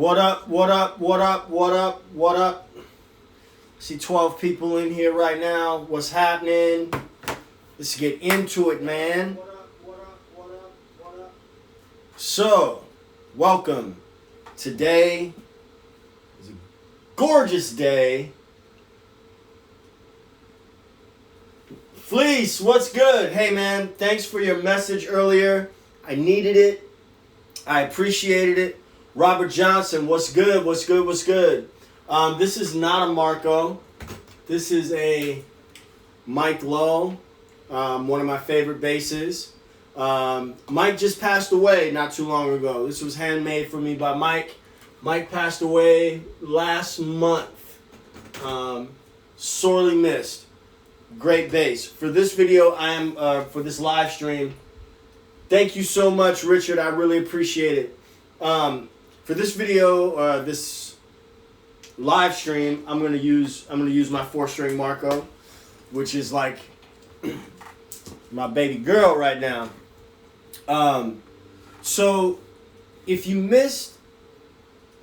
What up, what up, what up, what up, what up? See 12 people in here right now. What's happening? Let's get into it, man. What up, what up, what up, what up? So, welcome. Today is a gorgeous day. Fleece, what's good? Hey, man, thanks for your message earlier. I needed it. I appreciated it. Robert Johnson, what's good? What's good? What's good? This is not a Marco. This is a Mike Lowe, one of my favorite basses. Mike just passed away not too long ago. This was handmade for me by Mike. Mike passed away last month. Sorely missed. Great bass. For this video, I am for this live stream. Thank you so much, Richard. I really appreciate it. For this video, this live stream, I'm gonna use my 4-string Marco, which is like my baby girl right now. So if you missed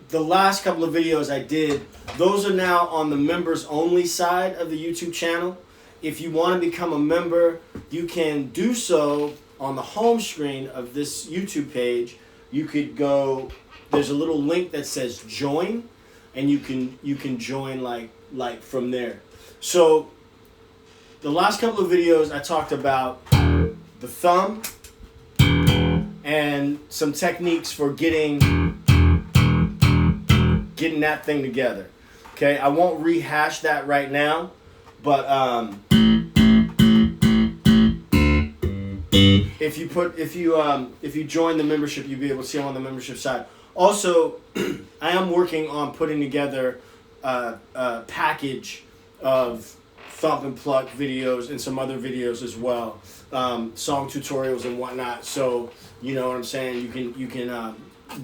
the last couple of videos I did, those are now on the members only side of the YouTube channel. If you want to become a member, you can do so on the home screen of this YouTube page. You could go, there's a little link that says join, and you can join like from there. So the last couple of videos I talked about the thumb and some techniques for getting that thing together. Okay, I won't rehash that right now, but if you join the membership, you'll be able to see them on the membership side. Also, I am working on putting together a package of Thump and Pluck videos and some other videos as well, song tutorials and whatnot. So you know what I'm saying. You can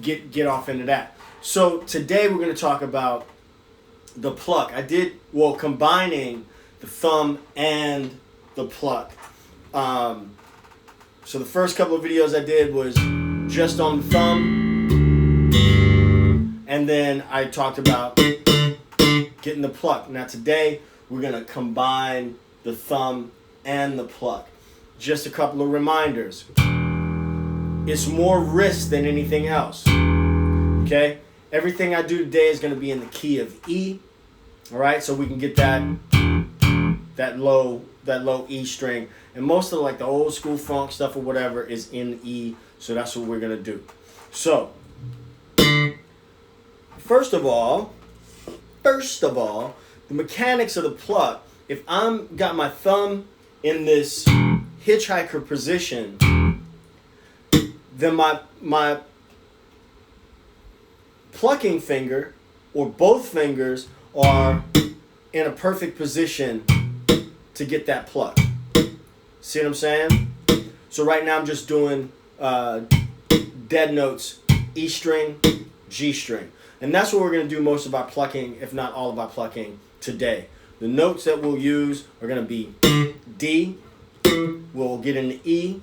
get off into that. So today we're going to talk about the Pluck. Combining the thumb and the Pluck. So the first couple of videos I did was just on the thumb, and then I talked about getting the Pluck. Now today we're going to combine the thumb and the Pluck. Just a couple of reminders. It's more wrist than anything else. Okay? Everything I do today is going to be in the key of E. All right? So we can get that low E string. And most of the old school funk stuff or whatever is in E, so that's what we're gonna do. So, first of all, the mechanics of the Pluck. If I'm got my thumb in this hitchhiker position, then my plucking finger or both fingers are in a perfect position to get that pluck. See what I'm saying? So right now I'm just doing dead notes, E string, G string. And that's what we're going to do most of our plucking, if not all of our plucking today. The notes that we'll use are going to be D, we'll get into E,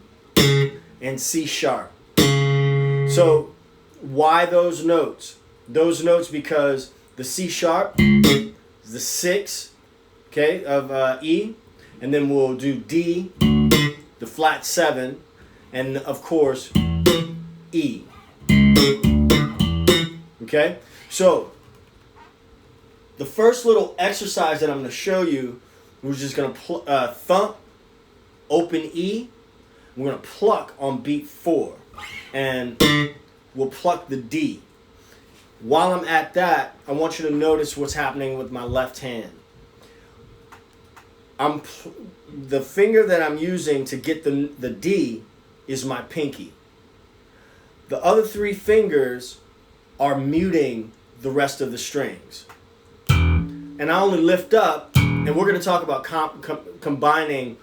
and C sharp. So why those notes? Those notes because the C sharp is the 6, okay, of E. And then we'll do D, the flat 7, and of course, E. Okay? So, the first little exercise that I'm going to show you, we're just going to thump, open E, we're going to pluck on beat 4, and we'll pluck the D. While I'm at that, I want you to notice what's happening with my left hand. The finger that I'm using to get the D is my pinky. The other 3 fingers are muting the rest of the strings. And I only lift up, and we're going to talk about combining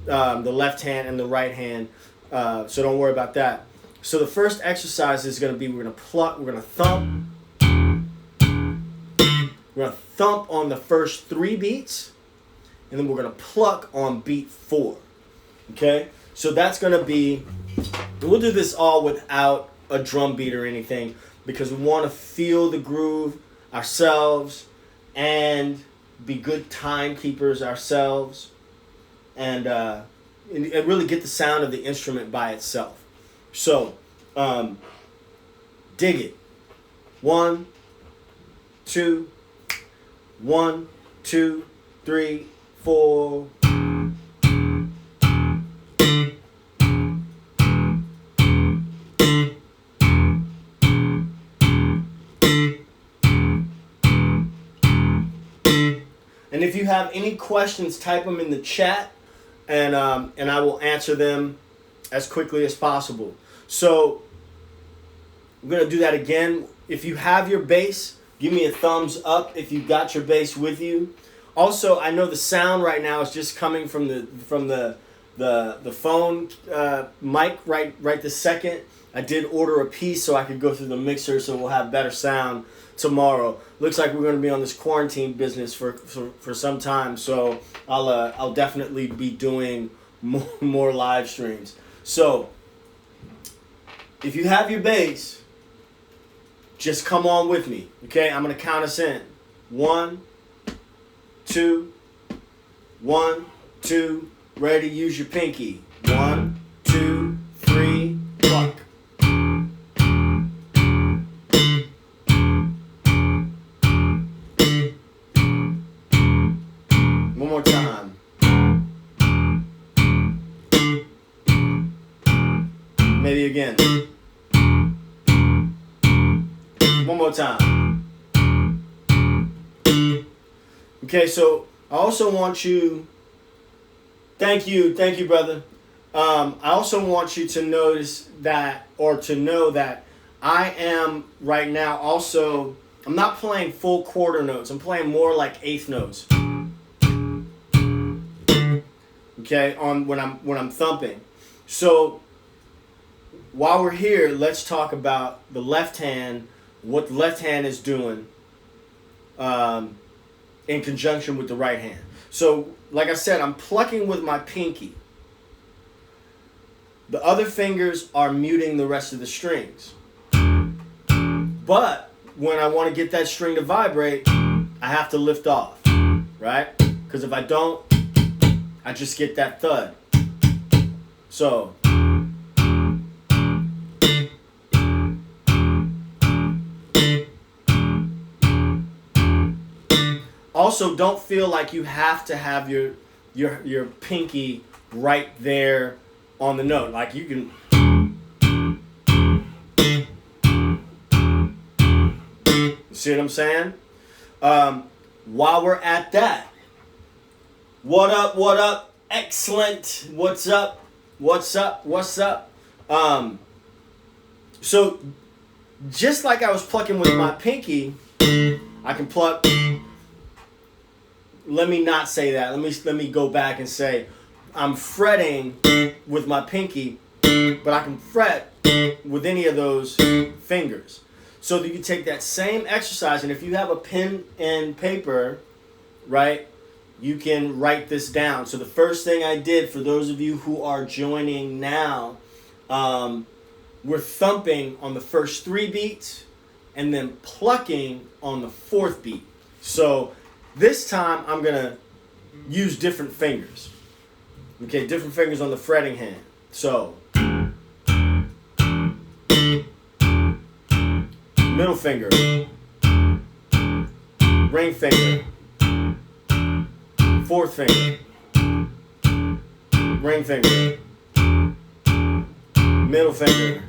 the left hand and the right hand, so don't worry about that. So the first exercise is going to be we're going to pluck, we're going to thump. We're going to thump on the first 3 beats. And then we're going to pluck on beat 4. Okay? So that's going to be, we'll do this all without a drum beat or anything. because we want to feel the groove ourselves and be good timekeepers ourselves, and really get the sound of the instrument by itself. So, dig it. 1, 2, 1, 2, 3, 4. And if you have any questions, type them in the chat, and I will answer them as quickly as possible. So I'm going to do that again. If you have your bass, give me a thumbs up if you got your bass with you. Also, I know the sound right now is just coming from the phone mic right this second. I did order a piece so I could go through the mixer, so we'll have better sound tomorrow. Looks like we're going to be on this quarantine business for some time, so I'll definitely be doing more live streams. So if you have your bass, just come on with me, okay? I'm going to count us in. 1, 2, 1, 2. Ready? Use your pinky. 1, 2, 3. Pluck. One more time. Maybe again. One more time. Okay, so I also want you. Thank you, brother. I also want you to notice that, or to know that I am right now also. I'm not playing full quarter notes. I'm playing more like eighth notes. Okay, on when I'm thumping. So while we're here, let's talk about the left hand. What the left hand is doing in conjunction with the right hand. So, like I said, I'm plucking with my pinky. The other fingers are muting the rest of the strings. But when I want to get that string to vibrate, I have to lift off, right? Because if I don't, I just get that thud. So also, don't feel like you have to have your pinky right there on the note. Like you can. See what I'm saying? While we're at that, what up? What up? Excellent. What's up? What's up? What's up? So, just like I was plucking with my pinky, I can pluck. Let me not say that. Let me go back and say I'm fretting with my pinky, but I can fret with any of those fingers. So that you can take that same exercise, and if you have a pen and paper, right, you can write this down. So the first thing I did, for those of you who are joining now, we're thumping on the first 3 beats and then plucking on the 4th beat. So this time, I'm going to use different fingers. Okay, different fingers on the fretting hand. So, middle finger, ring finger, 4th finger, ring finger, middle finger.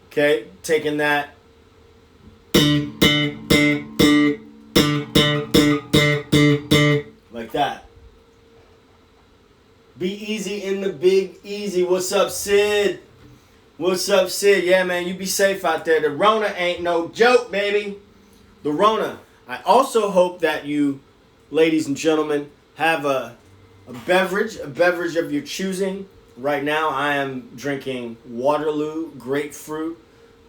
Okay, taking that. Like that. Be easy in the big easy. What's up, Sid? What's up, Sid? Yeah, man, you be safe out there. The Rona ain't no joke, baby. The Rona. I also hope that you, ladies and gentlemen, have a beverage of your choosing. Right now, I am drinking Waterloo grapefruit.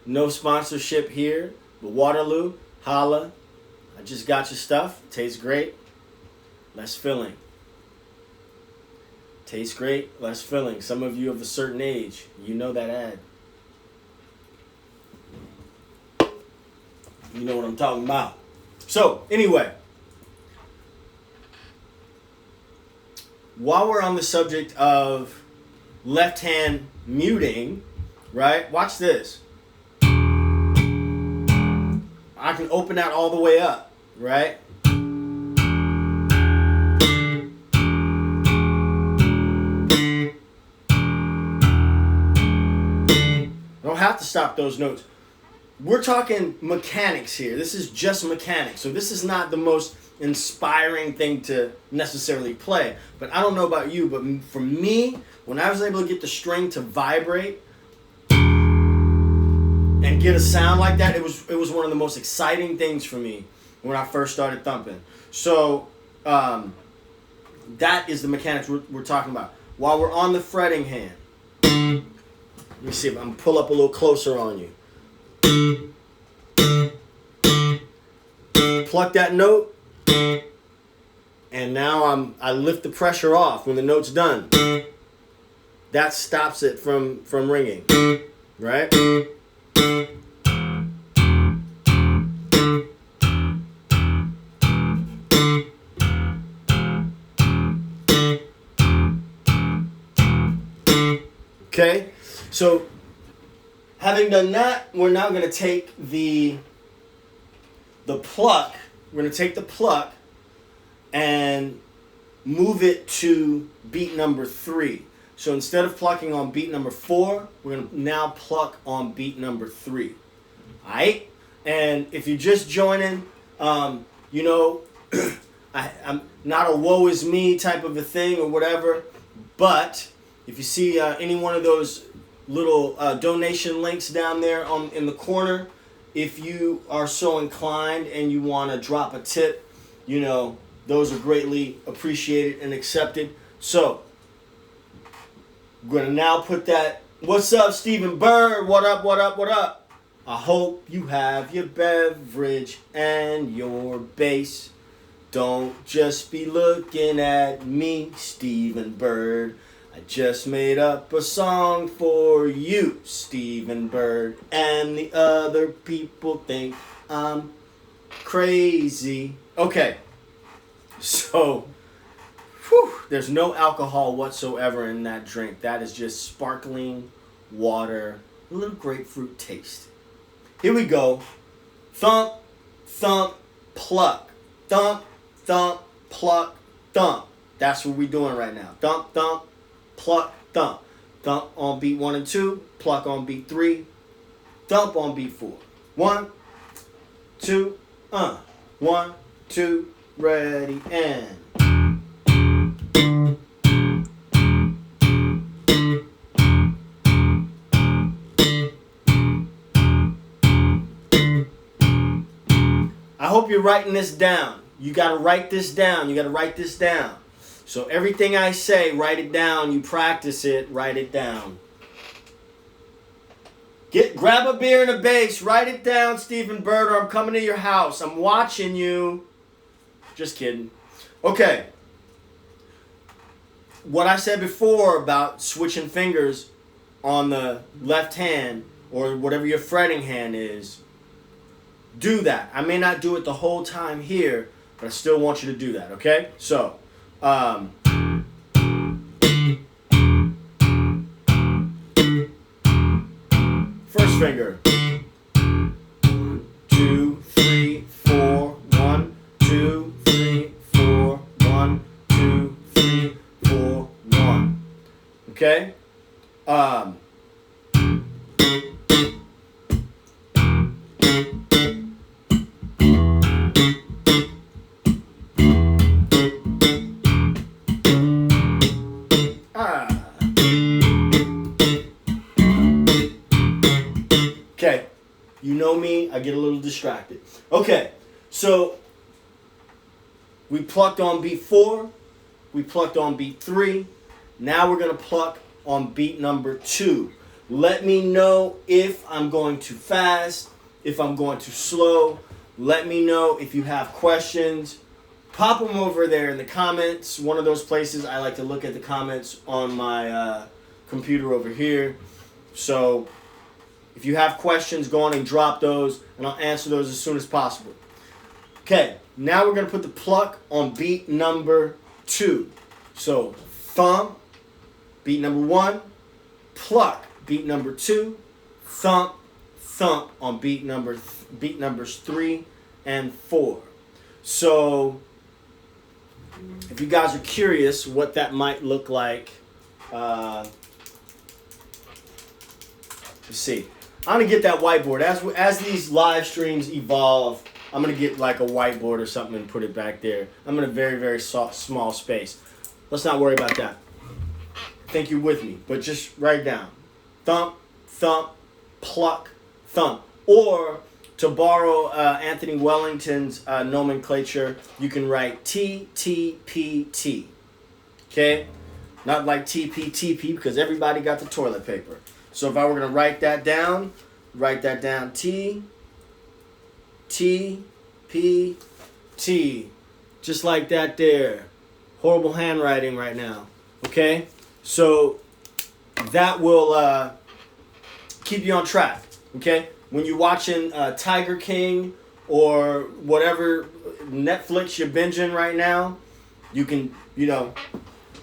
No sponsorship here, but Waterloo, holla. I just got your stuff. Tastes great. Less filling. Tastes great, less filling. Some of you of a certain age, you know that ad. You know what I'm talking about. So, anyway. While we're on the subject of left hand muting, right? Watch this. I can open that all the way up, right? I don't have to stop those notes. We're talking mechanics here. This is just mechanics. So this is not the most inspiring thing to necessarily play. But I don't know about you, but for me, when I was able to get the string to vibrate and get a sound like that, it was one of the most exciting things for me when I first started thumping. So that is the mechanics we're talking about. While we're on the fretting hand, let me see if I'm pull up a little closer on you. Pluck that note, and now I lift the pressure off when the note's done. That stops it from ringing, right? Okay, so having done that, we're now going to take the pluck. We're going to take the pluck and move it to beat number 3. So instead of plucking on beat number 4, we're going to now pluck on beat number 3. All right? And if you're just joining, you know, I'm not a woe is me type of a thing or whatever, but if you see any one of those little donation links down there in the corner, if you are so inclined and you want to drop a tip, you know, those are greatly appreciated and accepted. So, we're going to now put that, what's up, Stephen Bird? What up, what up, what up? I hope you have your beverage and your bass. Don't just be looking at me, Stephen Bird. I just made up a song for you, Stephen Bird, and the other people think I'm crazy. Okay, so, there's no alcohol whatsoever in that drink. That is just sparkling water, a little grapefruit taste. Here we go. Thump, thump, pluck. Thump, thump, pluck, thump. That's what we're doing right now. Thump, thump. Pluck, thump. Thump on beat 1 and 2. Pluck on beat 3. Thump on beat 4. 1, 2, 1, 2, ready, and. I hope you're writing this down. You got to write this down. You got to write this down. So everything I say, write it down. You practice it, write it down. Grab a beer and a bass. Write it down, Stephen Bird, or I'm coming to your house. I'm watching you. Just kidding. Okay. What I said before about switching fingers on the left hand or whatever your fretting hand is, do that. I may not do it the whole time here, but I still want you to do that, okay? So, first finger. 1, 2, 3, 4. 1, 2, 3, 4. 1, 2, 3, 4. 1. Okay? Okay, you know me, I get a little distracted. Okay, so we plucked on beat 4, we plucked on beat 3, now we're going to pluck on beat number 2. Let me know if I'm going too fast, if I'm going too slow. Let me know if you have questions. Pop them over there in the comments. One of those places I like to look at the comments on my computer over here. So If you have questions, go on and drop those, and I'll answer those as soon as possible. Okay, now we're going to put the pluck on beat number 2. So thump, beat number 1, pluck, beat number 2, thump, thump on beat numbers 3 and 4. So if you guys are curious what that might look like, let's see. I'm gonna get that whiteboard as these live streams evolve. I'm gonna get like a whiteboard or something and put it back there. I'm in a very, very small space. Let's not worry about that. I think you're with me, but just write down thump, thump, pluck, thump. Or to borrow Anthony Wellington's nomenclature, you can write T, T, P, T. Okay? Not like TP, because everybody got the toilet paper. So if I were going to write that down, T, T, P, T. Just like that there. Horrible handwriting right now. Okay? So that will keep you on track. Okay? When you're watching Tiger King or whatever Netflix you're binging right now, you can,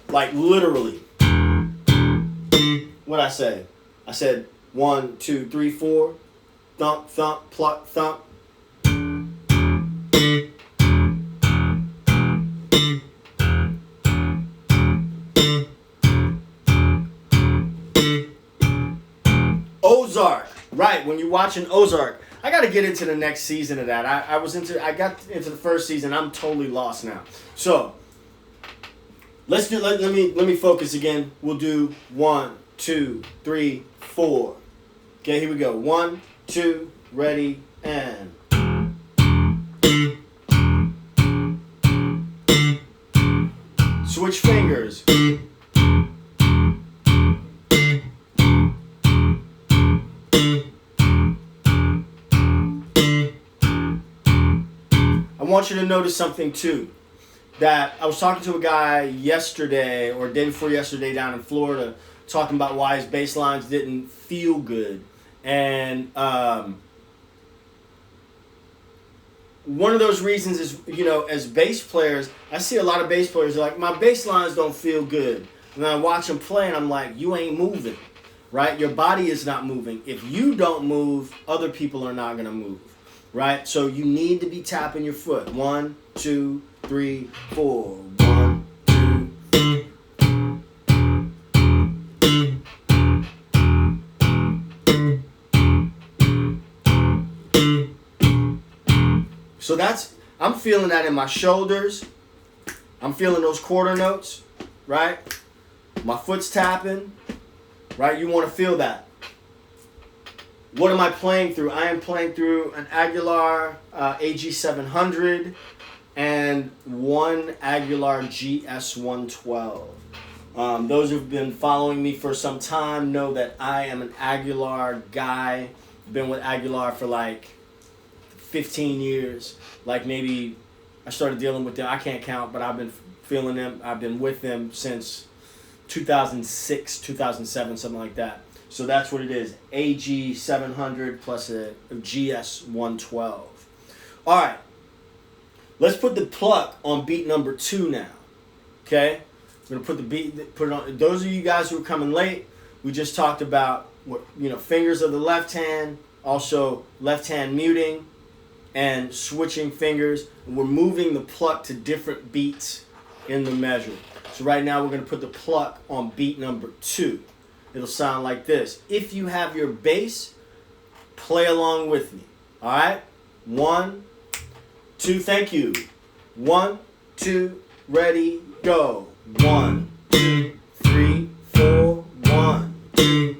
like literally. What'd I say? I said 1, 2, 3, 4. Thump, thump, pluck, thump. Ozark. Right, when you're watching Ozark, I got to get into the next season of that. I got into the first season. I'm totally lost now. So let me focus again. We'll do 1, 2, 3, 4. Okay, here we go. 1, 2, ready, and. Switch fingers. I want you to notice something too, that I was talking to a guy yesterday or day before yesterday down in Florida talking about why his bass lines didn't feel good. And one of those reasons is, as bass players, I see a lot of bass players are like, my bass lines don't feel good. And I watch them play and I'm like, you ain't moving, right? Your body is not moving. If you don't move, other people are not going to move. Right? So you need to be tapping your foot. 1, 2, 3, 4. 1, 2. So I'm feeling that in my shoulders. I'm feeling those quarter notes, right? My foot's tapping, right? You want to feel that. What am I playing through? I am playing through an Aguilar AG700 and one Aguilar GS112. Those who've been following me for some time know that I am an Aguilar guy. Been with Aguilar for like 15 years. Like maybe I started dealing with them. I can't count, but I've been feeling them. I've been with them since 2006, 2007, something like that. So that's what it is. AG700 plus a GS112. All right. Let's put the pluck on beat number 2 now. Okay? We're going to put it on. Those of you guys who are coming late, we just talked about fingers of the left hand, also left hand muting and switching fingers. And we're moving the pluck to different beats in the measure. So right now we're going to put the pluck on beat number 2. It'll sound like this. If you have your bass, play along with me. All right? 1, 2, thank you. 1, 2, ready, go. 1, 2, 3, 4, 1, 2.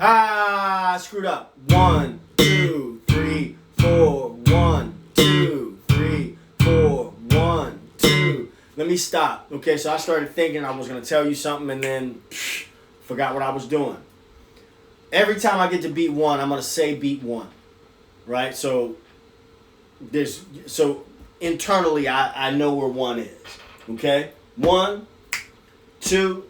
I screwed up. 1, 2, 3, 4. 1, 2, 3, 4. 1, 2. Let me stop. Okay, so I started thinking I was going to tell you something and then forgot what I was doing. Every time I get to beat 1, I'm going to say beat 1. right? So internally I know where 1 is. Okay? 1, 2,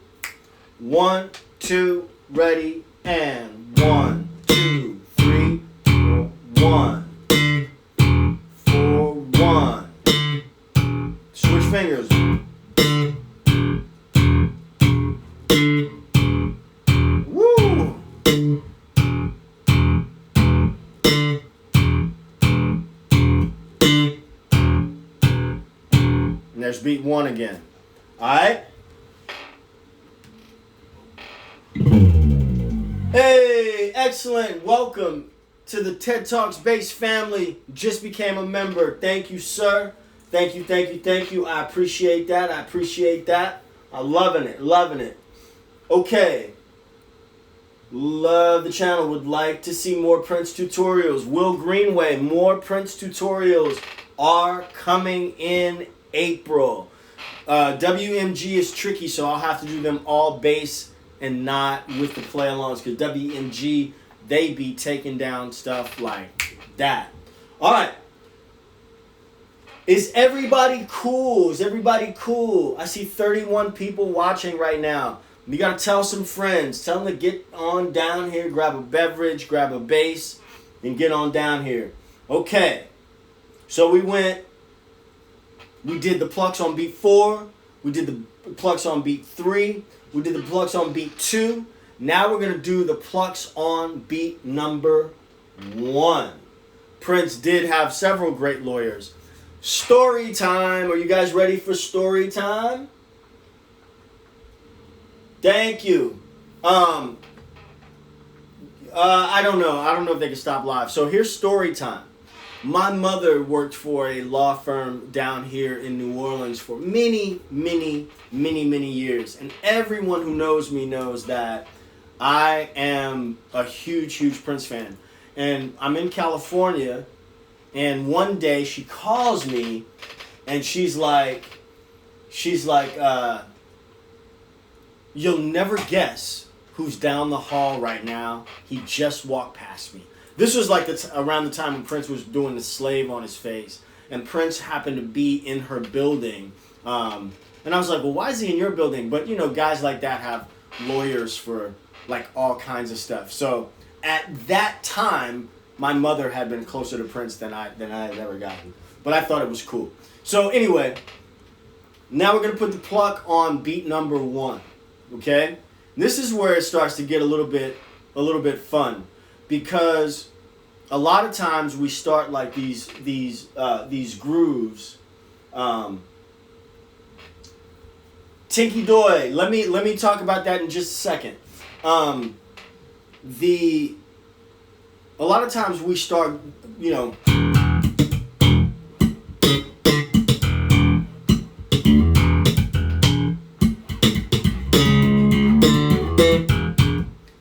1, 2, ready, and 1, 2, 3, 4, 1, 4, 1. Switch fingers. Woo! And there's beat 1 again. Alright? Hey, excellent. Welcome to the TED Talks Bass family. Just became a member. Thank you, sir. Thank you, thank you, thank you. I appreciate that. I appreciate that. I'm loving it, loving it. Okay. Love the channel. Would like to see more Prince tutorials. Will Greenway, more Prince tutorials are coming in April. WMG is tricky, so I'll have to do them all bass and not with the play-alongs, because WMG, they be taking down stuff like that. All right. Is everybody cool? Is everybody cool? I see 31 people watching right now. You got to tell some friends. Tell them to get on down here, grab a beverage, grab a bass, and get on down here. Okay. So we did the plucks on beat 4. We did the plucks on beat 3. We did the plucks on beat 2. Now we're going to do the plucks on beat number 1. Prince did have several great lawyers. Story time. Are you guys ready for story time? Thank you. I don't know. I don't know if they can stop live. So here's story time. My mother worked for a law firm down here in New Orleans for many years. And everyone who knows me knows that I am a huge Prince fan. And I'm in California, and one day she calls me, and she's like, you'll never guess who's down the hall right now. He just walked past me. This was like around the time when Prince was doing the Slave on his face. And Prince happened to be in her building. And I was like, well, why is he in your building? But, you know, guys like that have lawyers for, like, all kinds of stuff. So at that time, my mother had been closer to Prince than I had ever gotten. But I thought it was cool. So anyway, now we're going to put the pluck on beat number 1. Okay? This is where it starts to get a little bit fun, because a lot of times we start like these grooves. Tinky Doy, let me talk about that in just a second. A lot of times we start, you know,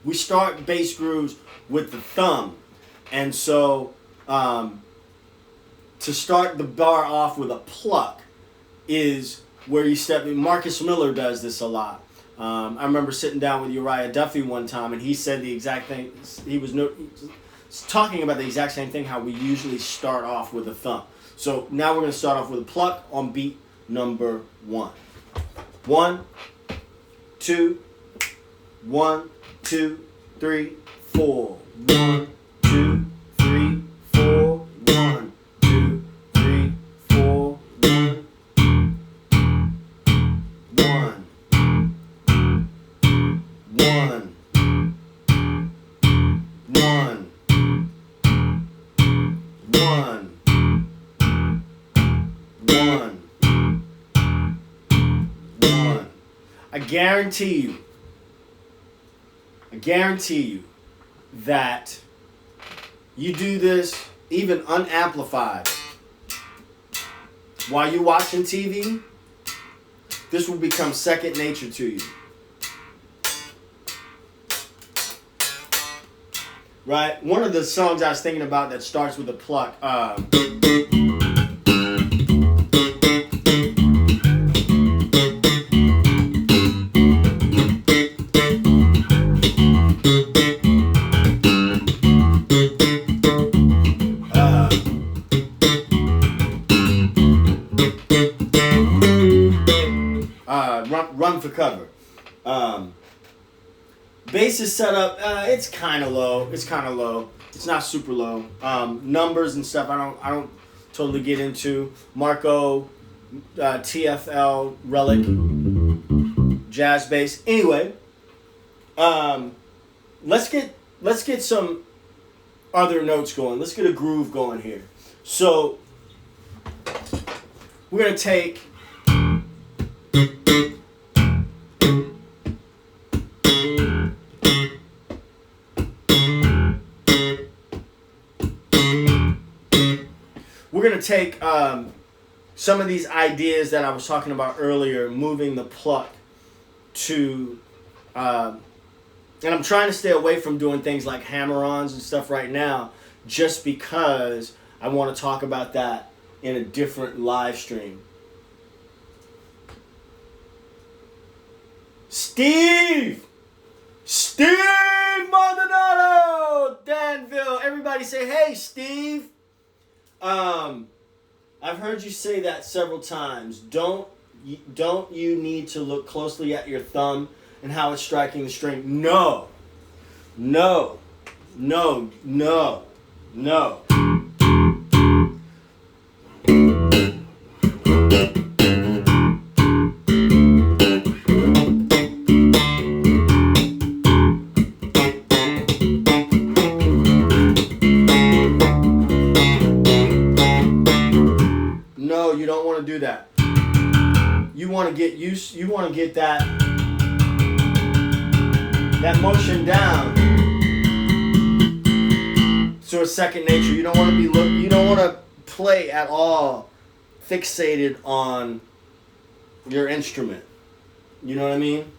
we start bass grooves with the thumb. And so to start the bar off with a pluck is where you step in. Marcus Miller does this a lot. I remember sitting down with Uriah Duffy one time, and he said the exact thing. He was talking about the exact same thing, how we usually start off with a thumb. So now we're going to start off with a pluck on beat number 1. 1, 2, 1, 2, 3, 4. 1, 2, 3, 4. 1, 2, 3, 4. 1, 1, 1, 1, 1, 1, 1. I guarantee you that you do this even unamplified while you're watching TV, this will become second nature to you. Right? One of the songs I was thinking about that starts with a pluck, cover. Bass is set up. It's kind of low. It's kind of low. It's not super low. Numbers and stuff. I don't totally get into. Marco, TFL, Relic, jazz bass. Anyway, let's get some other notes going. Let's get a groove going here. So we're gonna take. We're going to take some of these ideas that I was talking about earlier, moving the pluck to, and I'm trying to stay away from doing things like hammer-ons and stuff right now, just because I want to talk about that in a different live stream. Steve Maldonado, Danville, everybody say, hey, Steve. I've heard you say that several times. Don't you need to look closely at your thumb and how it's striking the string? No. You don't want to do that. You want to get used. You want to get that motion down to a second nature. You don't want to be you don't want to play at all fixated on your instrument. You know what I mean?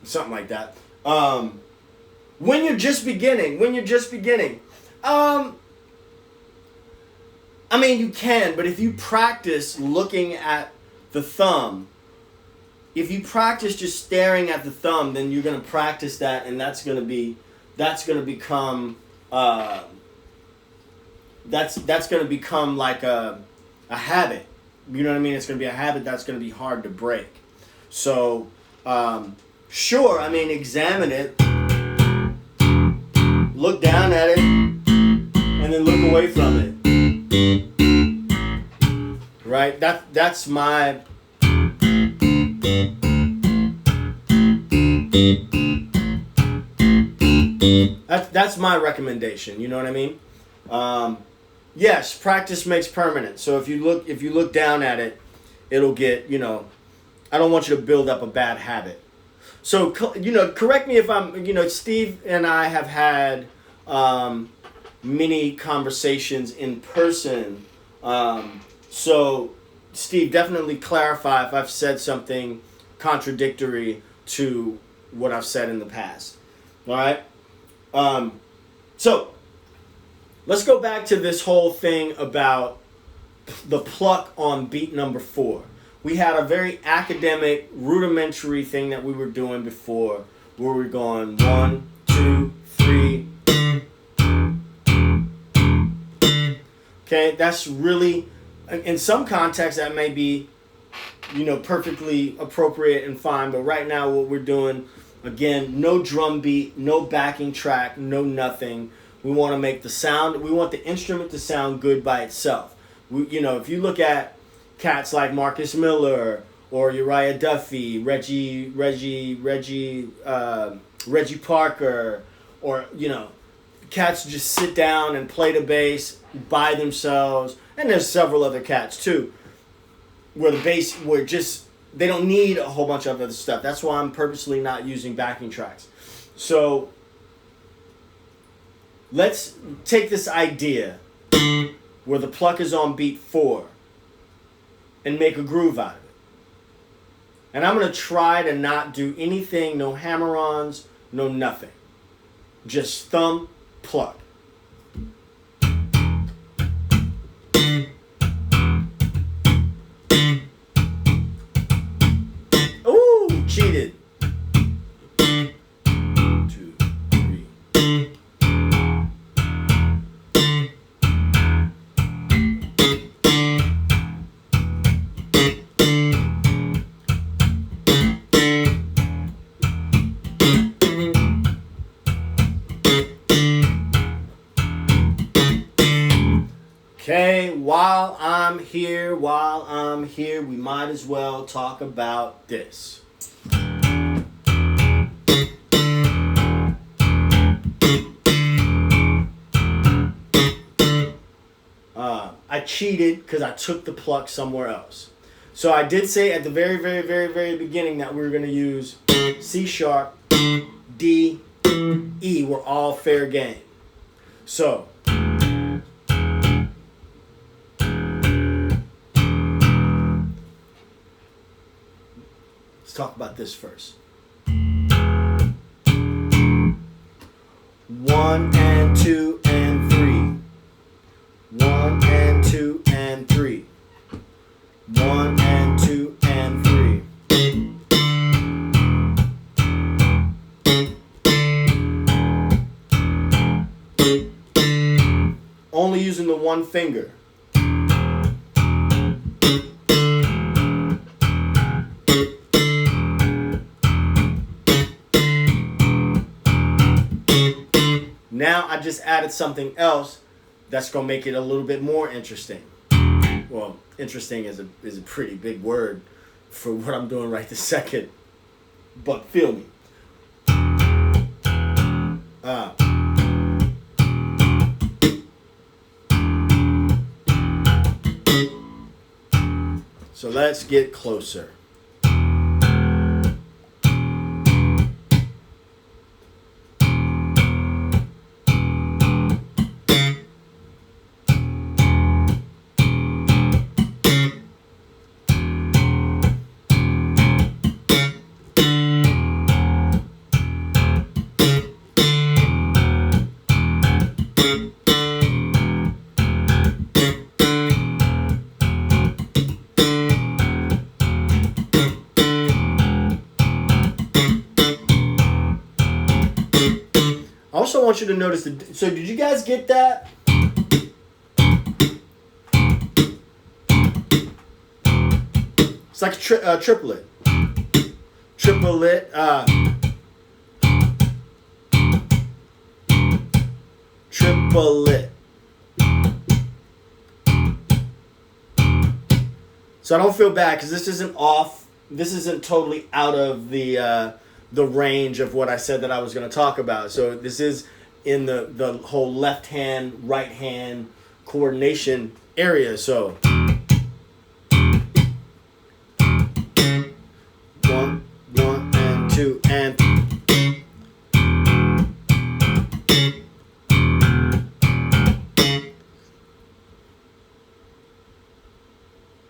Something like that. When you're just beginning, I mean, you can, but if you practice looking at the thumb, if you practice just staring at the thumb, then you're going to practice that, and that's going to become like a habit. You know what I mean? It's going to be a habit that's going to be hard to break. So, sure, I mean, examine it, look down at it, and then look away from it. Right? That's my that's my recommendation. You know what I mean? Yes, practice makes permanent. So if you look down at it, it'll get, I don't want you to build up a bad habit. So, correct me if I'm, Steve and I have had many conversations in person. So, Steve, definitely clarify if I've said something contradictory to what I've said in the past. All right? So, let's go back to this whole thing about the pluck on beat number 4. We had a very academic, rudimentary thing that we were doing before, where we're going 1, 2, 3. Okay, that's really, in some contexts, that may be, perfectly appropriate and fine. But right now, what we're doing, again, no drum beat, no backing track, no nothing. We want to make the sound. We want the instrument to sound good by itself. If you look at cats like Marcus Miller or Uriah Duffy, Reggie Parker, or cats just sit down and play the bass by themselves, and there's several other cats too, where the bass they don't need a whole bunch of other stuff. That's why I'm purposely not using backing tracks. So let's take this idea where the pluck is on beat 4 and make a groove out of it. And I'm going to try to not do anything, no hammer-ons, no nothing. Just thumb, pluck. Okay, while I'm here, we might as well talk about this. I cheated because I took the pluck somewhere else. So I did say at the very beginning that we were going to use C sharp, D, E were all fair game. So let's talk about this first. 1 and 2 and 3. 1 and 2 and 3. 1 and 2 and 3. Only using the one finger. Now I just added something else that's going to make it a little bit more interesting. Well, interesting is a pretty big word for what I'm doing right this second. But feel me. So let's get closer. I also want you to notice so did you guys get that? It's like a triplet. Triplet. Triplet. So I don't feel bad because this isn't off. This isn't totally out of the range of what I said that I was going to talk about. So this is in the whole left hand, right hand coordination area. So 1, 1 and 2 and.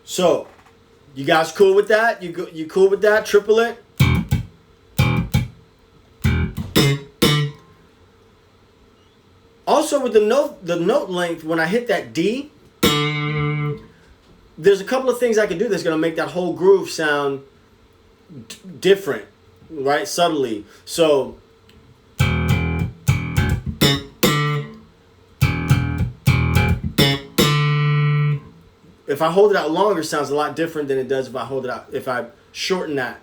So, you guys cool with that? You cool with that? Triplet? Also with the note length, when I hit that D, there's a couple of things I can do that's going to make that whole groove sound different, right? Subtly. So if I hold it out longer, it sounds a lot different than it does if I hold it out. If I shorten that.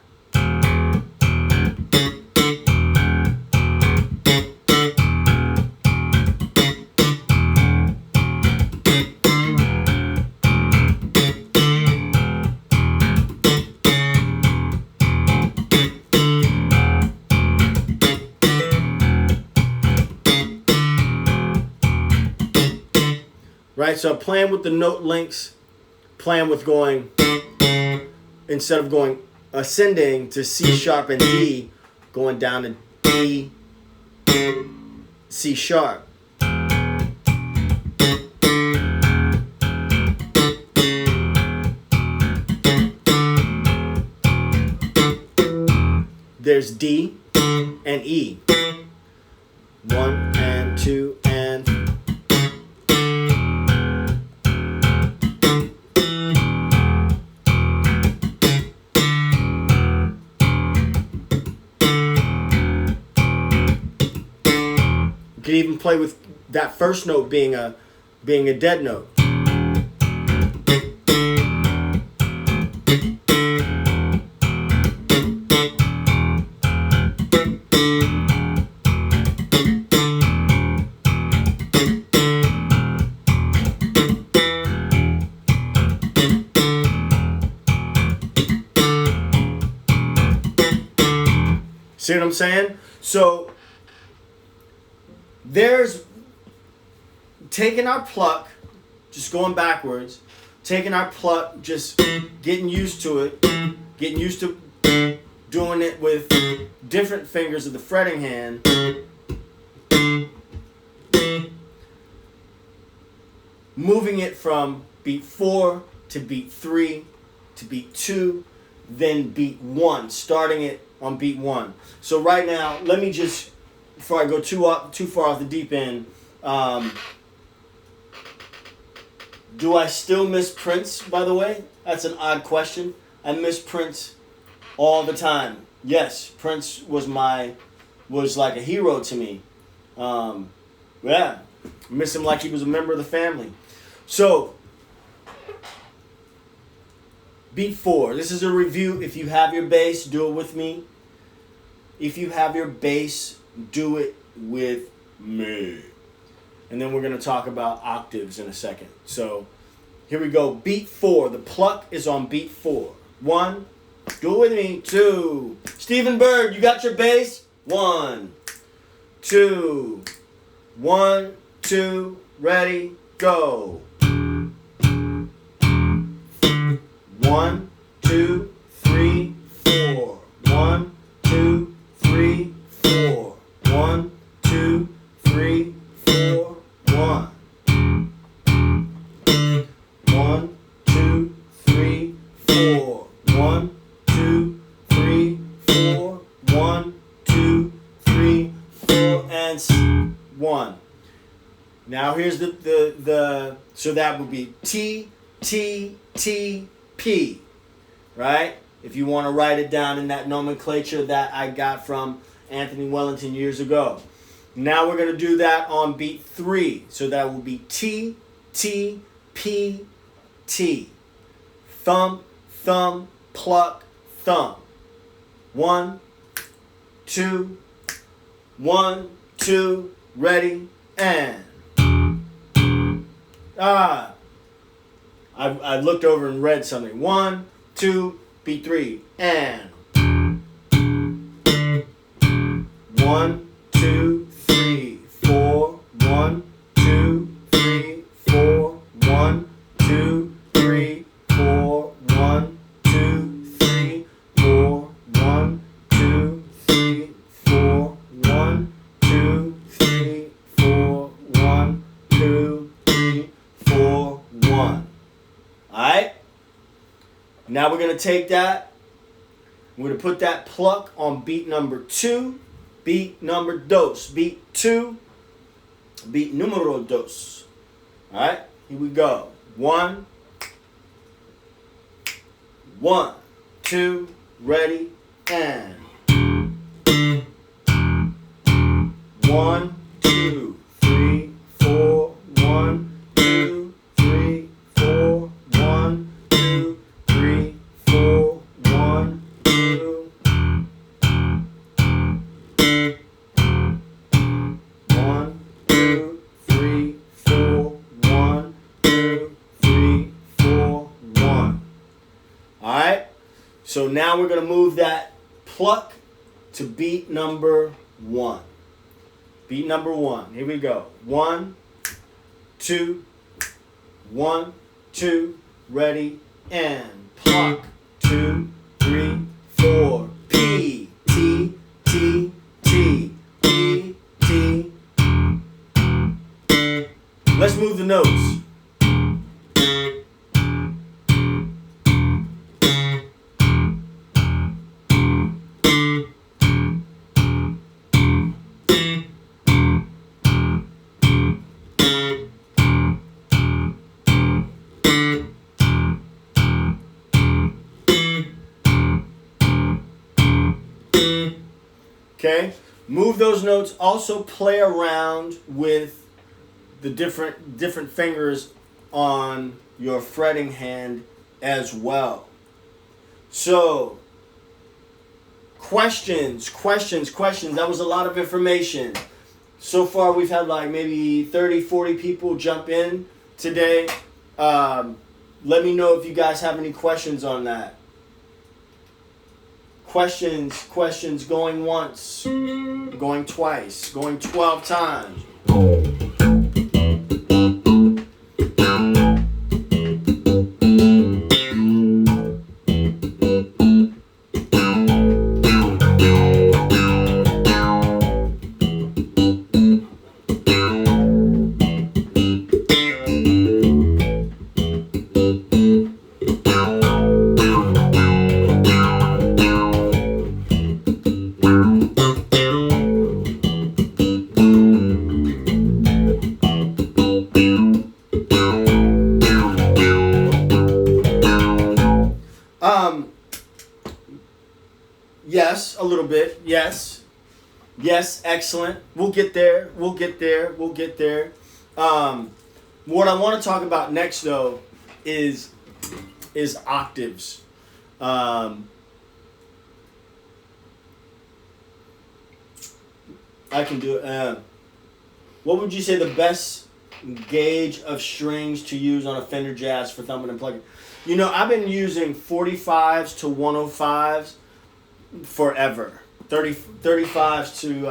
Right, so playing with the note lengths, playing with going, instead of going ascending to C sharp and D, going down to D, C sharp. There's D and E. 1 and 2 and. You could even play with that first note being a dead note. See what I'm saying? So there's taking our pluck, just going backwards, taking our pluck, just getting used to it, getting used to doing it with different fingers of the fretting hand. Moving it from beat 4 to beat 3 to beat 2, then beat 1, starting it on beat 1. So right now, let me just, before I go too far off the deep end, do I still miss Prince, by the way? That's an odd question. I miss Prince all the time. Yes, Prince was like a hero to me. Yeah, miss him like he was a member of the family. So, beat 4. This is a review. If you have your bass, do it with me. If you have your bass, do it with me. And then we're going to talk about octaves in a second. So, here we go. Beat 4. The pluck is on beat 4. 1. Do it with me. 2. Stephen Bird, you got your bass? 1, 2. 1, 2. Ready, go. 1, 2, 3, 4. 1, 2, 3, 4. 1, 2, 3, 4. 1. 1, 2, 3, 4. 1, 2, 3, 4. 1, 2, 3, 4, and 1. Now here's the so that would be T, T, T, P, right? If you want to write it down in that nomenclature that I got from Anthony Wellington years ago. Now we're going to do that on beat 3. So that will be T, T, P, T. Thump, thump, pluck, thump. 1, 2, 1, 2, ready, and. I looked over and read something. 1, 2, beat 3, and. 1, 2, 3, 4. 1, 2, 3, 4. 1, 2, 3, 4. 1, 2, 3, 4. 1, 2, 3, 4. 1, 2, 3, 4. 1, 2, 3, 4. 1. Alright? Now we're going to take that. We're going to put that pluck on beat number 2. Beat number dos. Beat 2. Beat numero dos. Alright? Here we go. 1. 1, 2, ready, and. 1, 2, 3, 4. 1, 2, 3, 4. 1, 2, 3, 4. 1, 2. 1, 2, 3, 4. 1, 2, 3, 4. 1. Alright? So now we're going to move that pluck to beat number 1. Beat number 1. Here we go. 1, 2, 1, 2, ready, and pluck. 2, 3, 4. P, T, T, T, P, T. Let's move the notes. Okay, move those notes. Also play around with the different fingers on your fretting hand as well. So, questions. That was a lot of information. So far we've had like maybe 30, 40 people jump in today. Let me know if you guys have any questions on that. Questions going once, going twice, going 12 times. Yes, a little bit. Yes. Yes, excellent. We'll get there. We'll get there. We'll get there. What I want to talk about next, though, is octaves. I can do it. What would you say the best gauge of strings to use on a Fender Jazz for thumping and plucking? You know, I've been using 45s to 105s forever. 45s to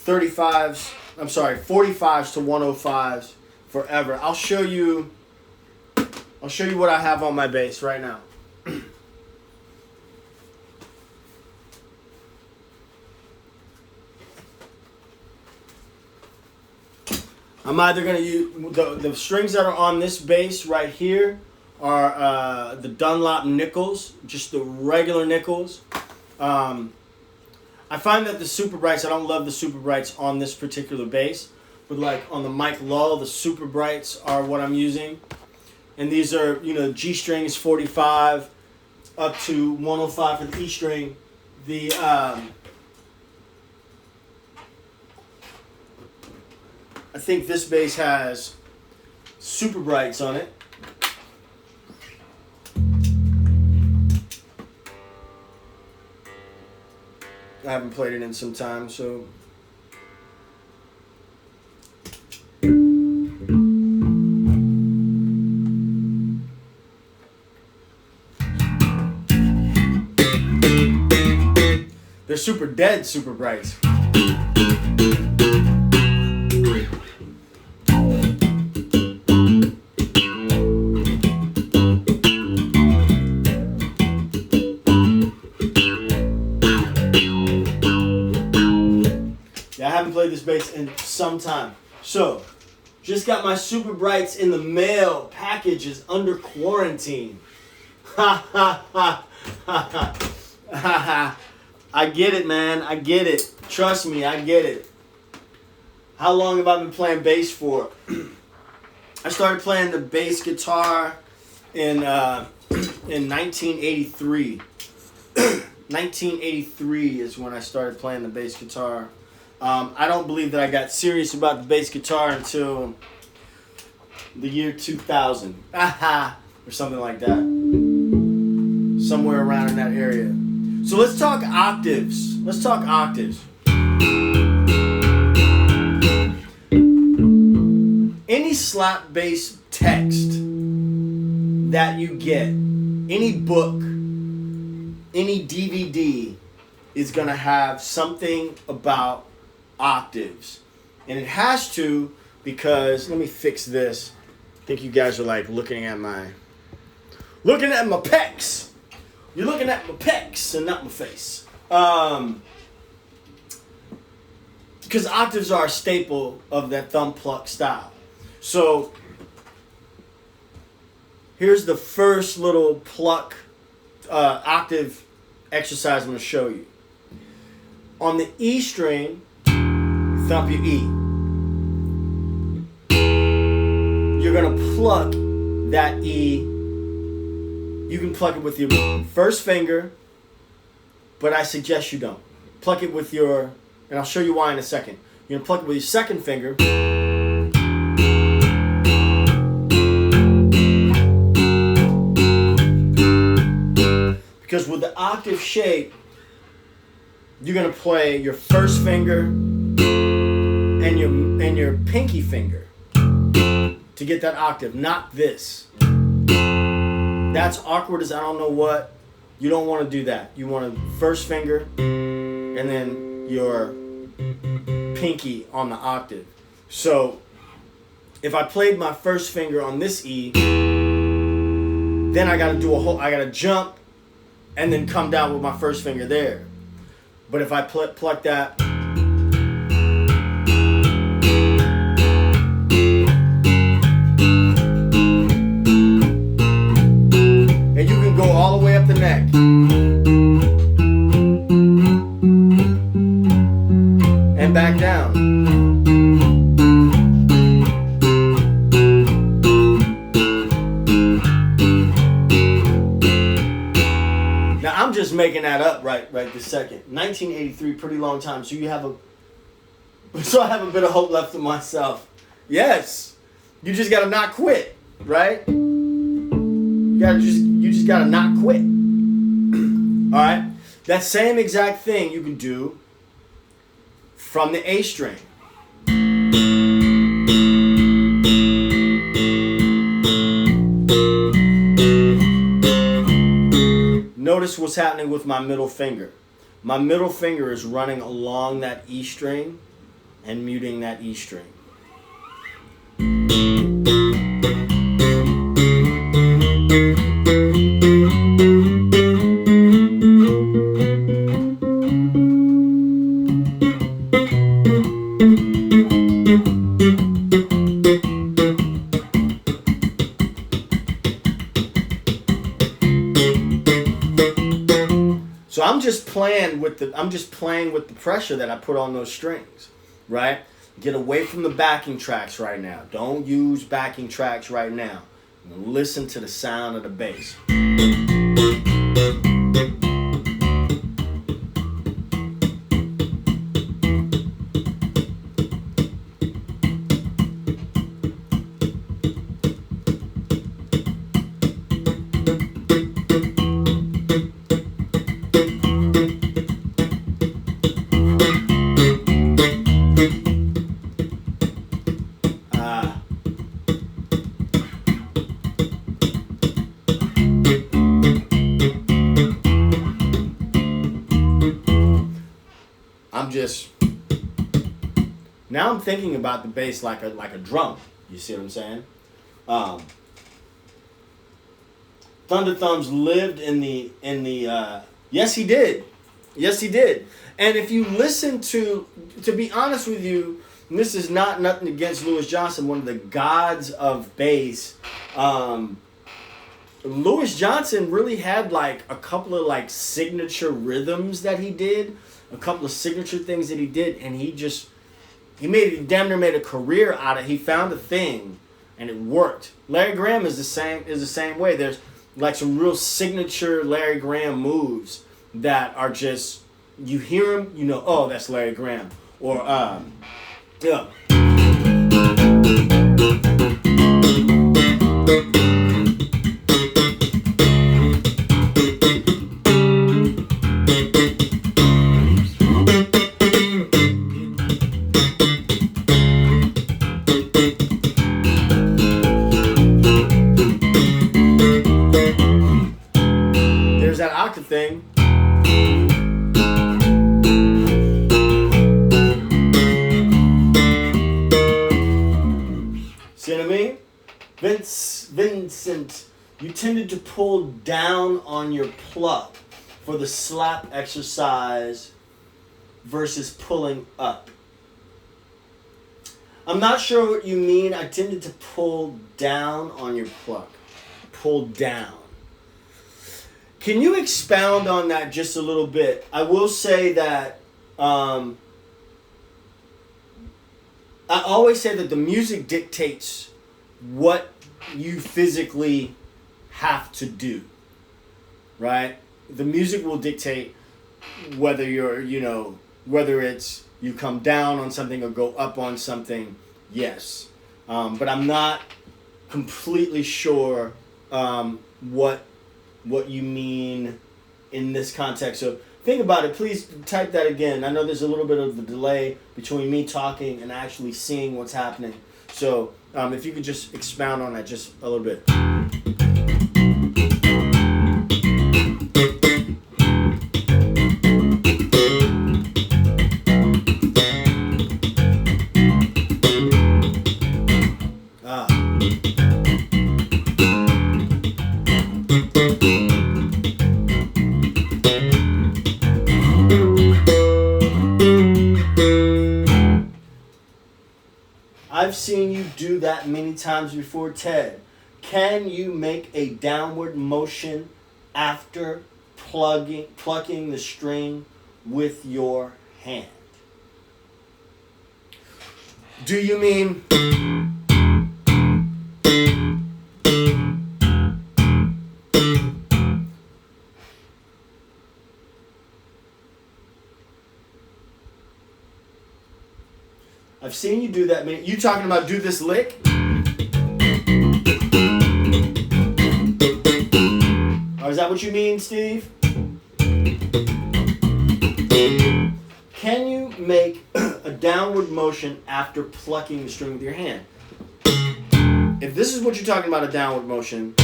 45s to 105s forever. I'll show you what I have on my bass right now. I'm either going to use the strings that are on this bass right here are the Dunlop nickels, just the regular nickels. I find that the Super Brights, I don't love the Super Brights on this particular bass, but like on the Mike Lull, the Super Brights are what I'm using. And these are, you know, G string is 45 up to 105 for the E string. The I think this bass has Super Brights on it. I haven't played it in some time, so. They're super dead Super Brights. I haven't played this bass in some time. So, just got my Super Brights in the mail. Package is under quarantine. Ha ha ha ha ha ha ha. I get it, man. I get it. Trust me, I get it. How long have I been playing bass for? I started playing the bass guitar in 1983. 1983 is when I started playing the bass guitar. I don't believe that I got serious about the bass guitar until the year 2000. Or something like that. Somewhere around in that area. So let's talk octaves. Let's talk octaves. Any slap bass text that you get, any book, any DVD is going to have something about octaves. And it has to, because, let me fix this. I think you guys are like looking at my pecs. You're looking at my pecs and not my face. Because octaves are a staple of that thumb pluck style. So here's the first little pluck octave exercise I'm going to show you. On the E string, you thump your E. You're going to pluck that E. You can pluck it with your first finger, but I suggest you don't. Pluck it with your, and I'll show you why in a second. You're going to pluck it with your second finger. Because with the octave shape, you're going to play your first finger and your pinky finger to get that octave, not this. That's awkward as I don't know what. You don't want to do that. You want to first finger and then your pinky on the octave. So if I played my first finger on this E, then I gotta gotta jump and then come down with my first finger there. But if I pluck that, and you can go all the way up the neck. And back down. Now I'm just making that up right this second. 1983, pretty long time. So I have a bit of hope left in myself. Yes, you just gotta not quit, right? You just gotta not quit. All right, that same exact thing you can do from the A string. Notice what's happening with my middle finger. My middle finger is running along that E string and muting that E string. So I'm just playing with the pressure that I put on those strings, right? Get away from the backing tracks right now. Don't use backing tracks right now. Listen to the sound of the bass. Now I'm thinking about the bass like a drum. You see what I'm saying? Thunder Thumbs lived in the yes he did. And if you listen to be honest with you, and this is nothing against Louis Johnson, one of the gods of bass. Louis Johnson really had like a couple of like signature rhythms that he did, a couple of signature things that he did, and he damn near made a career out of it. He found a thing and it worked. Larry Graham is the same way. There's like some real signature Larry Graham moves that are just, you hear him, you know, oh, that's Larry Graham. Or yeah. There's that octave thing. See what I mean? Vincent, you tended to pull down on your pluck for the slap exercise versus pulling up. I'm not sure what you mean. I tended to pull down on your pluck. Pull down. Can you expound on that just a little bit? I will say that I always say that the music dictates what you physically have to do, right? The music will dictate whether whether it's you come down on something or go up on something, yes. But I'm not completely sure what you mean in this context. So think about it. Please type that again. I know there's a little bit of a delay between me talking and actually seeing what's happening. So if you could just expound on that just a little bit. that many times before, Ted. Can you make a downward motion after plucking the string with your hand? Do you mean I've seen you do that. You talking about do this lick? Or is that what you mean, Steve? Can you make a downward motion after plucking the string with your hand? If this is what you're talking about, a downward motion,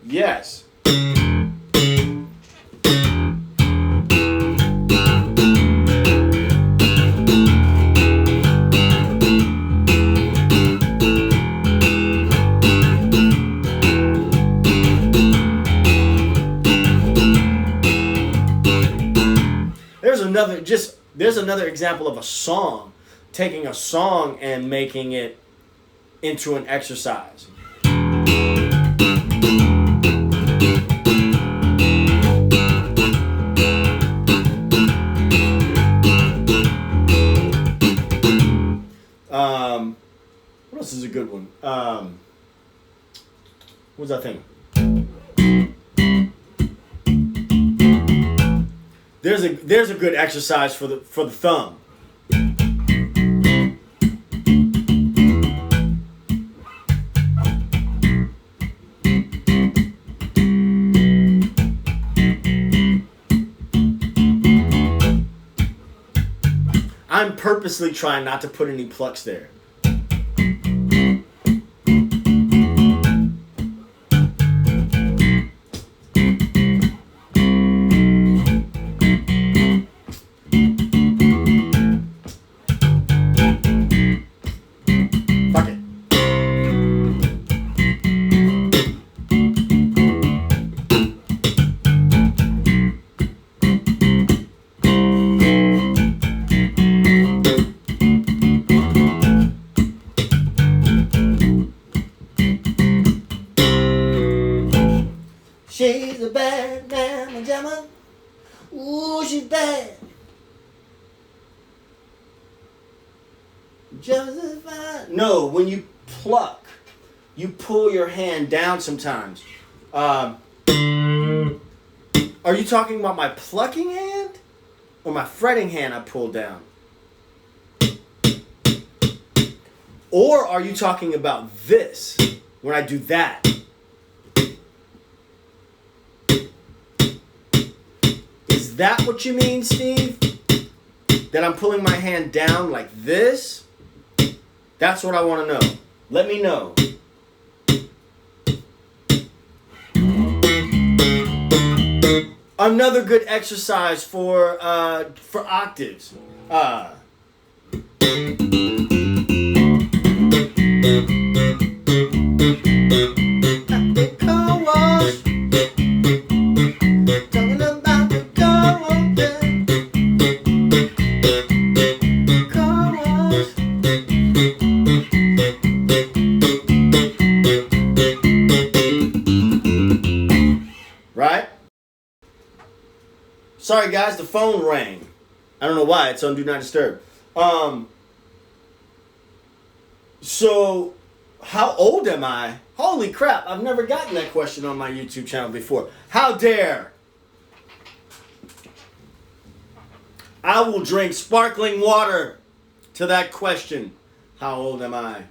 yes. There's another example of a song, taking a song and making it into an exercise. What else is a good one? What was that thing? There's a good exercise for the thumb. I'm purposely trying not to put any plucks there. She's a bad man, Gemma. Ooh, she's bad. Josephine. No, when you pluck, you pull your hand down sometimes. Are you talking about my plucking hand or my fretting hand I pull down? Or are you talking about this when I do that? Is that what you mean, Steve? That I'm pulling my hand down like this? That's what I want to know. Let me know. Another good exercise for octaves. Sorry guys, the phone rang. I don't know why, it's on Do Not Disturb. So, how old am I? Holy crap, I've never gotten that question on my YouTube channel before. How dare! I will drink sparkling water to that question. How old am I?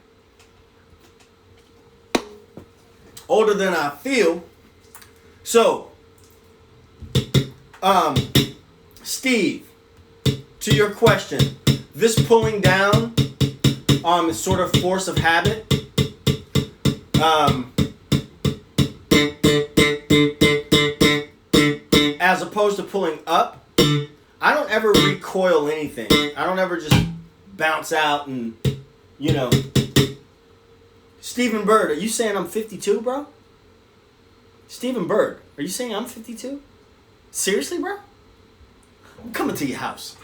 Older than I feel. So, Steve, to your question, this pulling down is sort of force of habit. As opposed to pulling up, I don't ever recoil anything. I don't ever just bounce out and, you know. Stephen Bird, are you saying I'm 52, bro? Stephen Bird, are you saying I'm 52? Seriously, bro? I'm coming to your house.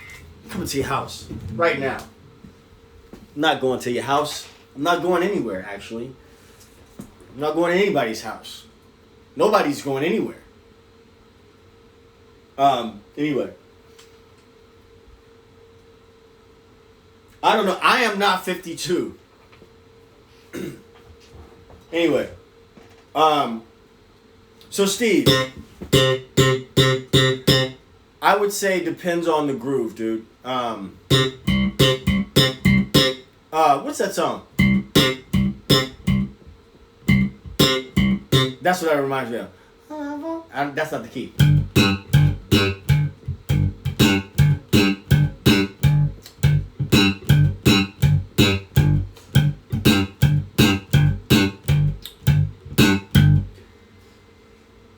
I'm coming to your house right now. I'm not going to your house. I'm not going anywhere, actually. I'm not going to anybody's house. Nobody's going anywhere. Anyway. I don't know. I am not 52. Anyway. So Steve, I would say depends on the groove, dude. What's that song? That's what that reminds me of. That's not the key.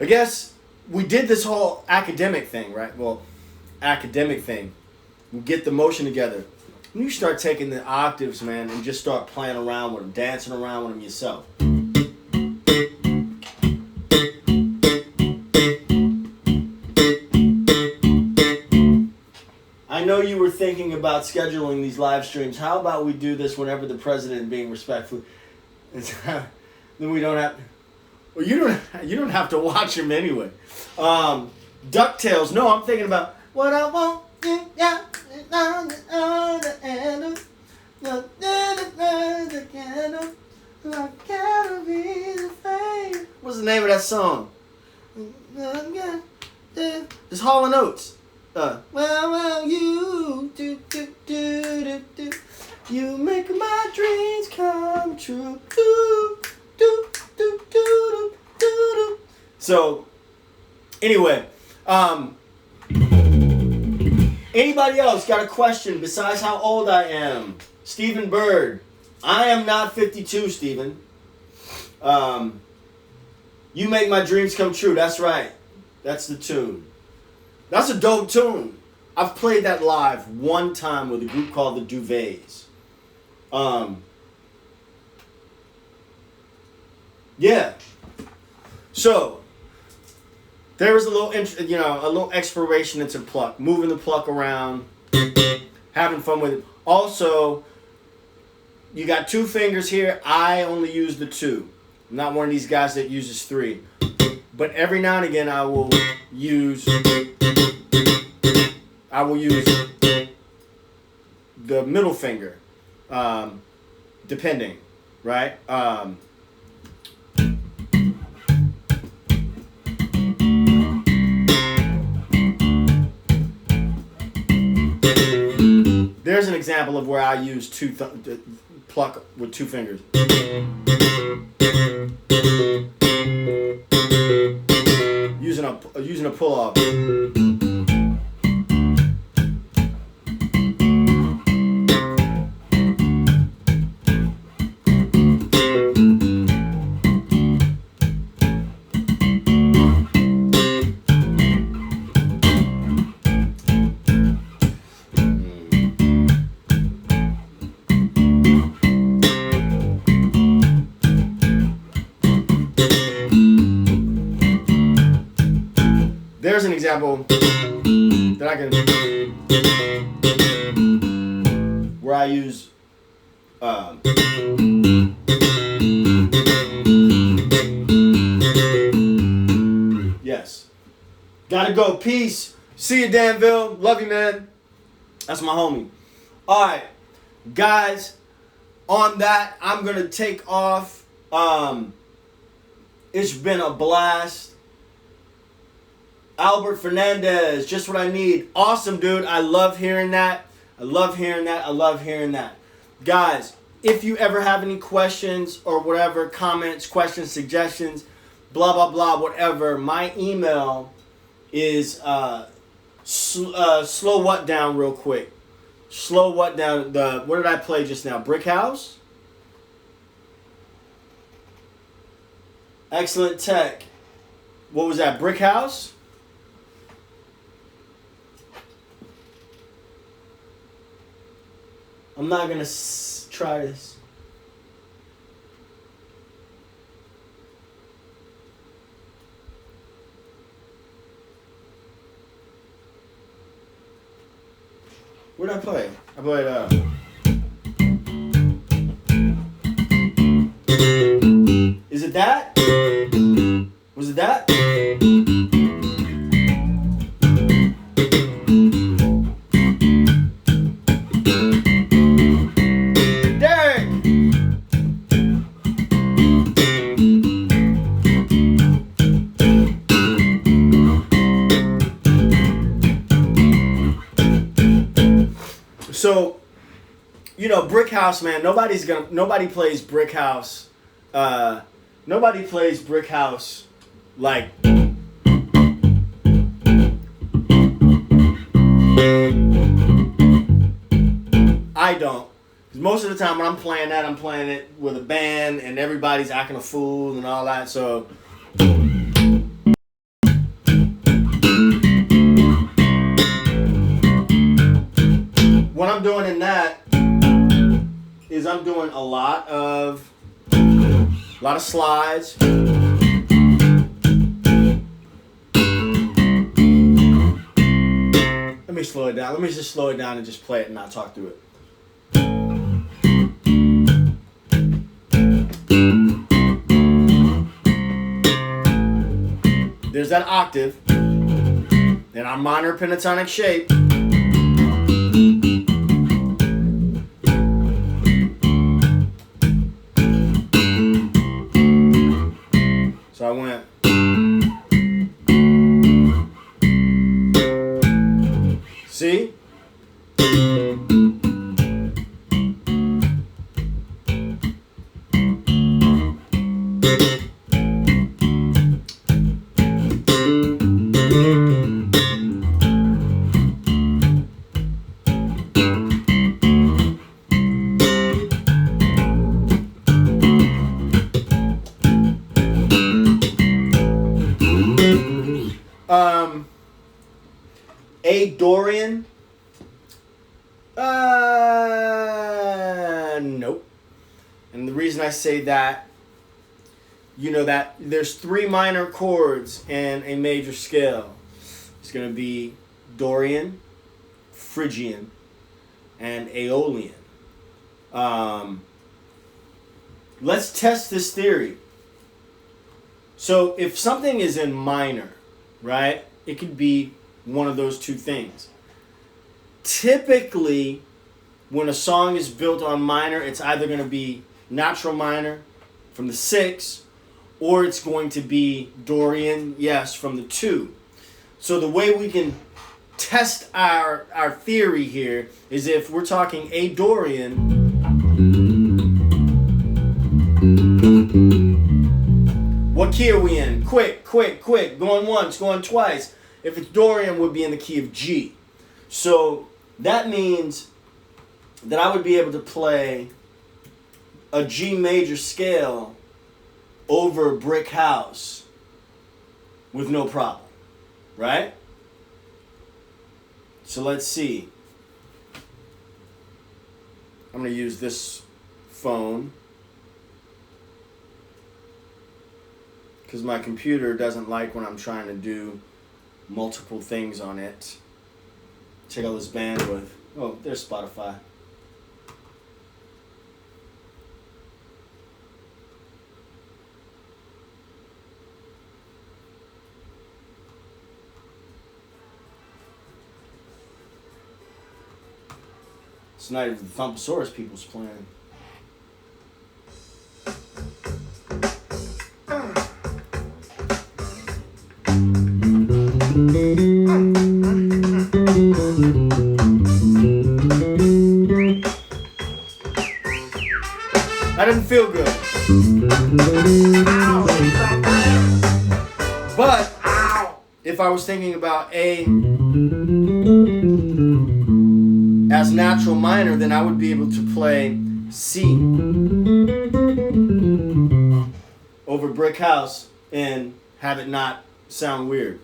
I guess we did this whole academic thing, right? Well, academic thing. We get the motion together. When you start taking the octaves, man, and just start playing around with them, dancing around with them yourself. I know you were thinking about scheduling these live streams. How about we do this whenever the president being respectful? Then we don't have... Well, you don't have to watch him anyway. DuckTales. No, I'm thinking about what I want. What's the name of that song? It's Hall and Oates. Well, you you make my dreams come true. So, anyway, anybody else got a question besides how old I am? Stephen Bird. I am not 52, Stephen. You make my dreams come true. That's right. That's the tune. That's a dope tune. I've played that live one time with a group called the Duvets. Yeah. So there was a little exploration into Pluck, moving the Pluck around, having fun with it. Also, you got 2 fingers here. I only use the 2. I'm not one of these guys that uses 3. But every now and again, I will use the middle finger, depending, right? There's an example of where I use Pluck with 2 fingers. Using a pull off. There's an example that I can, where I use yes. Gotta go. Peace. See you, Danville. Love you, man. That's my homie. Alright, guys, on that, I'm gonna take off. It's been a blast. Albert Fernandez, just what I need. Awesome, dude. I love hearing that. I love hearing that. I love hearing that. Guys, if you ever have any questions or whatever, comments, questions, suggestions, blah, blah, blah, whatever, my email is slow what down real quick. Slow what down. What did I play just now? Brick House? Excellent Tech. What was that? Brick House? I'm not going to try this. What did I play? I played, it that? Was it that? So, you know, Brick House, man, nobody plays Brick House. Nobody plays Brick House like I don't. Because most of the time when I'm playing that, I'm playing it with a band and everybody's acting a fool and all that. So what I'm doing in that is I'm doing a lot of slides. Let me slow it down. Let me just slow it down and just play it and not talk through it. There's that octave, then our minor pentatonic shape. So I went. See? A Dorian? Nope. And the reason I say that, you know that there's 3 minor chords in a major scale. It's going to be Dorian, Phrygian, and Aeolian. Let's test this theory. So if something is in minor, right, it could be one of those 2 things. Typically, when a song is built on minor, it's either going to be natural minor from the 6, or it's going to be Dorian, yes, from the 2. So the way we can test our theory here is if we're talking A Dorian, what key are we in? Quick, quick, quick. Going once, going twice. If it's Dorian, would be in the key of G. So that means that I would be able to play a G major scale over Brick House with no problem, right? So let's see. I'm going to use this phone because my computer doesn't like when I'm trying to do multiple things on it. Check out this bandwidth. Oh, there's Spotify. It's not even the Thumpasaurus people's playing. That didn't feel good. But if I was thinking about A as natural minor, then I would be able to play C over Brick House and have it not sound weird.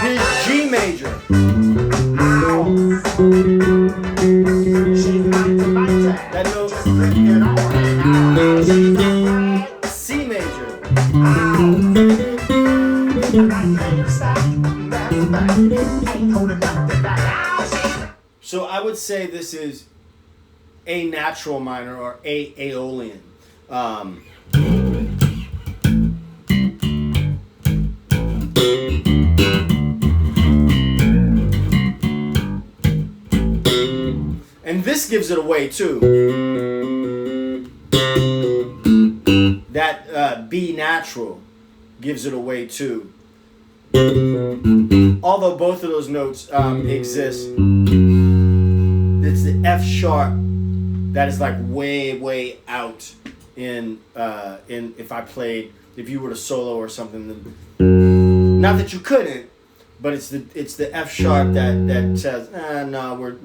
Here's G major. say this is A natural minor or A Aeolian. And this gives it away too. That B natural gives it away too. Although both of those notes exist, it's the F sharp that is like way out in if you were to solo or something. Not that you couldn't, but it's the F sharp that says no,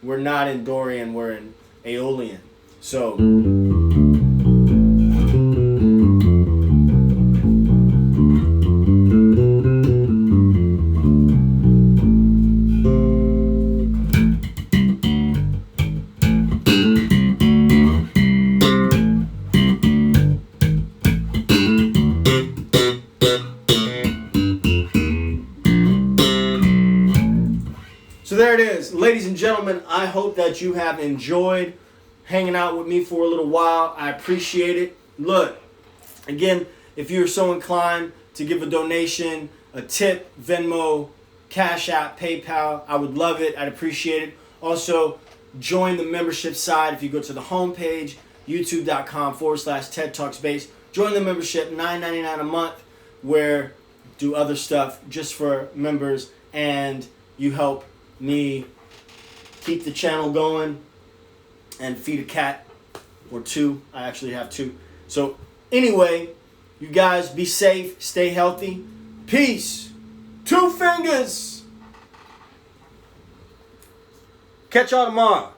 we're not in Dorian, we're in Aeolian. So there it is, ladies and gentlemen. I hope that you have enjoyed hanging out with me for a little while. I appreciate it. Look, again, if you're so inclined to give a donation, a tip, Venmo, Cash App, PayPal, I would love it. I'd appreciate it. Also, join the membership side. If you go to the homepage, youtube.com/TED Talks Bass, join the membership, $9.99 a month, where do other stuff just for members, and you help me keep the channel going and feed a cat or two. I actually have two. So anyway, you guys be safe, stay healthy. Peace. Two fingers. Catch y'all tomorrow.